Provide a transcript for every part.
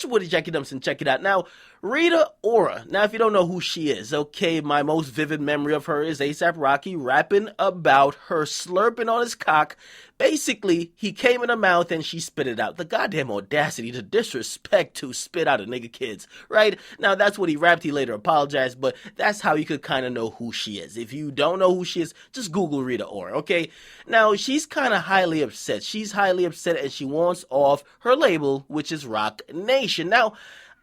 your boy, Jackie Dumpson. Check it out. Now, Rita Ora. Now, if you don't know who she is, okay, my most vivid memory of her is A$AP Rocky rapping about her slurping on his cock. Basically, he came in her mouth and she spit it out. The goddamn audacity, the disrespect to spit out a nigga kids, right? Now, that's what he rapped. He later apologized, but that's how you could kind of know who she is. If you don't know who she is, just Google Rita Ora, okay? Now, she's kind of highly upset. She's highly upset and she wants off her label, which is Roc Nation. Now,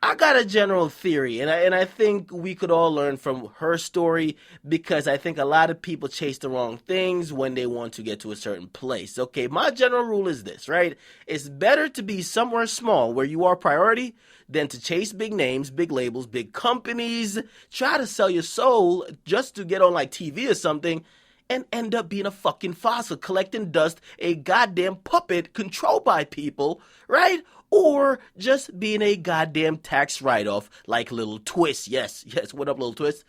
I got a general theory, and I think we could all learn from her story, because I think a lot of people chase the wrong things when they want to get to a certain place. Okay, my general rule is this, right? It's better to be somewhere small where you are priority than to chase big names, big labels, big companies, try to sell your soul just to get on like TV or something, and end up being a fucking fossil, collecting dust, a goddamn puppet controlled by people, right? Or just being a goddamn tax write-off like Lil Twist. Yes, what up, Lil Twist?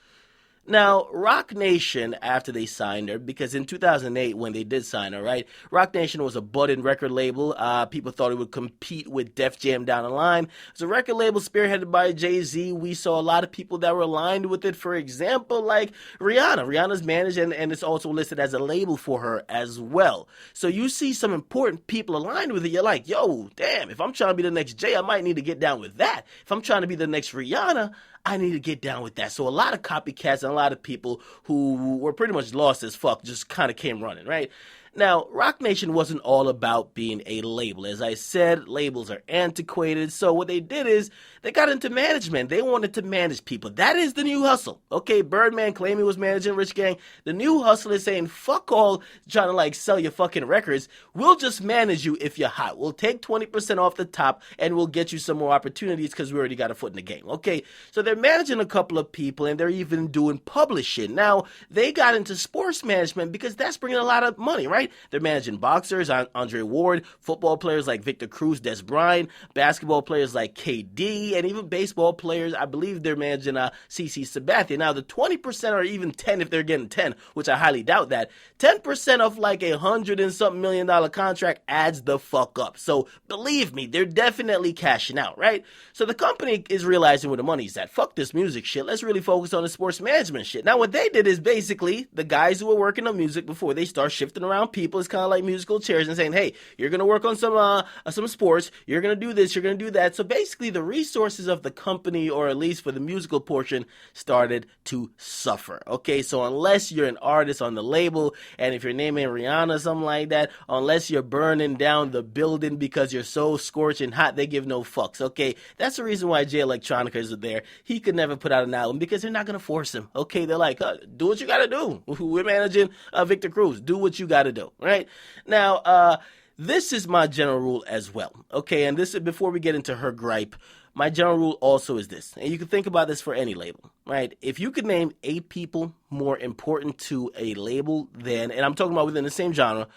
Now, Roc Nation, after they signed her, because in 2008, when they did sign her, right, Roc Nation was a budding record label. People thought it would compete with Def Jam down the line. It was a record label spearheaded by Jay-Z. We saw a lot of people that were aligned with it. For example, like Rihanna. Rihanna's managed, and it's also listed as a label for her as well. So you see some important people aligned with it. You're like, yo, damn, if I'm trying to be the next Jay, I might need to get down with that. If I'm trying to be the next Rihanna, I need to get down with that. So a lot of copycats and a lot of people who were pretty much lost as fuck just kind of came running, right? Now, Roc Nation wasn't all about being a label. As I said, labels are antiquated. So what they did is they got into management. They wanted to manage people. That is the new hustle. Okay, Birdman claimed he was managing Rich Gang. The new hustle is saying, fuck all trying to like sell your fucking records. We'll just manage you if you're hot. We'll take 20% off the top and we'll get you some more opportunities because we already got a foot in the game. Okay, so they're managing a couple of people and they're even doing publishing. Now, they got into sports management because that's bringing a lot of money, right? They're managing boxers, Andre Ward, football players like Victor Cruz, Des Bryant, basketball players like KD, and even baseball players. I believe they're managing CC Sabathia. Now, the 20% or even 10 if they're getting 10, which I highly doubt that. 10% of like $100 and something million contract adds the fuck up. So believe me, they're definitely cashing out, right? So the company is realizing where the money's at. Fuck this music shit. Let's really focus on the sports management shit. Now, what they did is basically the guys who were working on music before they start shifting around people. It's kind of like musical chairs and saying, hey, you're going to work on some sports, you're going to do this, you're going to do that. So basically the resources of the company, or at least for the musical portion, started to suffer. Okay, so unless you're an artist on the label, and if you're naming Rihanna or something like that, unless you're burning down the building because you're so scorching hot, they give no fucks. Okay, that's the reason why Jay Electronica is there. He could never put out an album because they're not going to force him. Okay, they're like, do what you got to do. We're managing Victor Cruz. Do what you got to do, right? Now, this is my general rule as well, okay? And this is before we get into her gripe. My general rule also is this, and you can think about this for any label, right? If you could name 8 people more important to a label than, and I'm talking about within the same genre,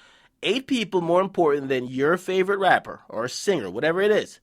8 people more important than your favorite rapper or singer, whatever it is,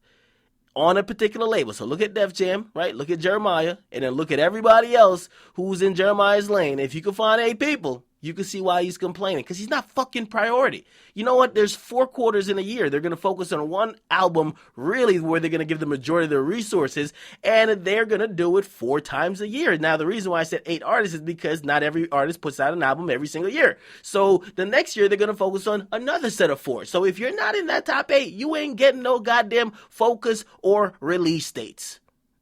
on a particular label. So look at Def Jam, right? Look at Jeremiah, and then look at everybody else who's in Jeremiah's lane. If you can find 8 people, you can see why he's complaining, because he's not fucking priority. You know what? There's 4 quarters in a year. They're going to focus on one album, really, where they're going to give the majority of their resources, and they're going to do it 4 times a year. Now, the reason why I said 8 artists is because not every artist puts out an album every single year. So the next year, they're going to focus on another set of 4. So if you're not in that top 8, you ain't getting no goddamn focus or release dates.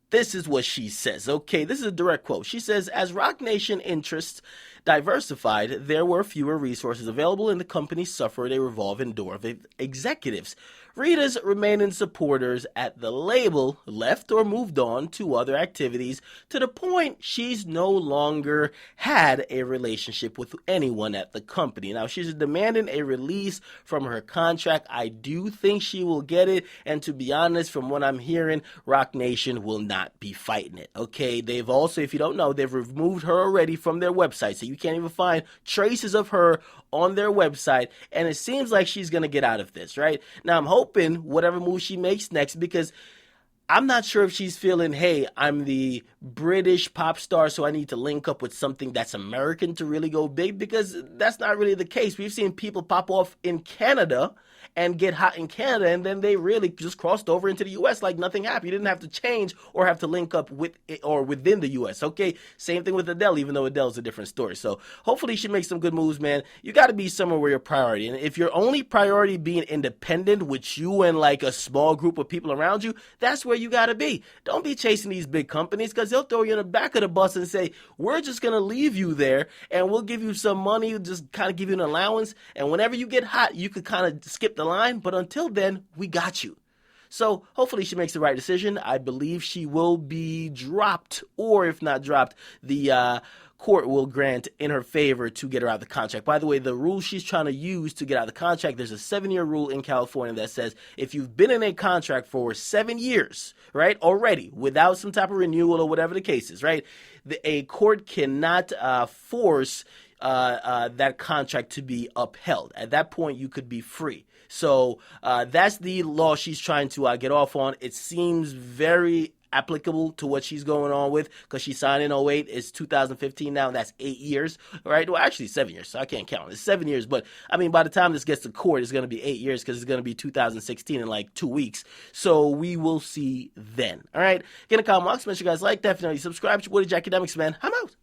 This is what she says, okay? This is a direct quote. She says, as Roc Nation interests diversified, there were fewer resources available and the company suffered a revolving door of executives. Rita's remaining supporters at the label left or moved on to other activities to the point she's no longer had a relationship with anyone at the company. Now, she's demanding a release from her contract. I do think she will get it, and to be honest, from what I'm hearing, Roc Nation will not be fighting it, okay? They've also, if you don't know, they've removed her already from their website, so you can't even find traces of her on their website, and it seems like she's going to get out of this, right? Now, I'm hoping whatever move she makes next, because I'm not sure if she's feeling, hey, I'm the British pop star, so I need to link up with something that's American to really go big, because that's not really the case. We've seen people pop off in Canada and get hot in Canada, and then they really just crossed over into the U.S. like nothing happened. You didn't have to change or have to link up with or within the U.S. Okay, same thing with Adele, even though Adele's a different story. So hopefully she makes some good moves, man. You got to be somewhere where your priority, and if your only priority being independent with you and like a small group of people around you, that's where you got to be. Don't be chasing these big companies, because they'll throw you in the back of the bus and say, we're just going to leave you there and we'll give you some money, just kind of give you an allowance. And whenever you get hot, you could kind of skip the line. But until then, we got you. So hopefully she makes the right decision. I believe she will be dropped, or if not dropped, the court will grant in her favor to get her out of the contract. By the way, the rule she's trying to use to get out of the contract, there's a 7-year rule in California that says if you've been in a contract for 7 years, right, already, without some type of renewal or whatever the case is, right, a court cannot force that contract to be upheld. At that point, you could be free. So that's the law she's trying to get off on. It seems very applicable to what she's going on with, because she signed in 08. It's 2015 now, and that's 8 years, right? Well, actually 7 years, so I can't count. It's 7 years, but I mean, by the time this gets to court, it's going to be 8 years, because it's going to be 2016 in like 2 weeks. So we will see then. All right, get a comment, make sure you guys like, definitely subscribe. It's your boy, Akademiks, man. I'm out.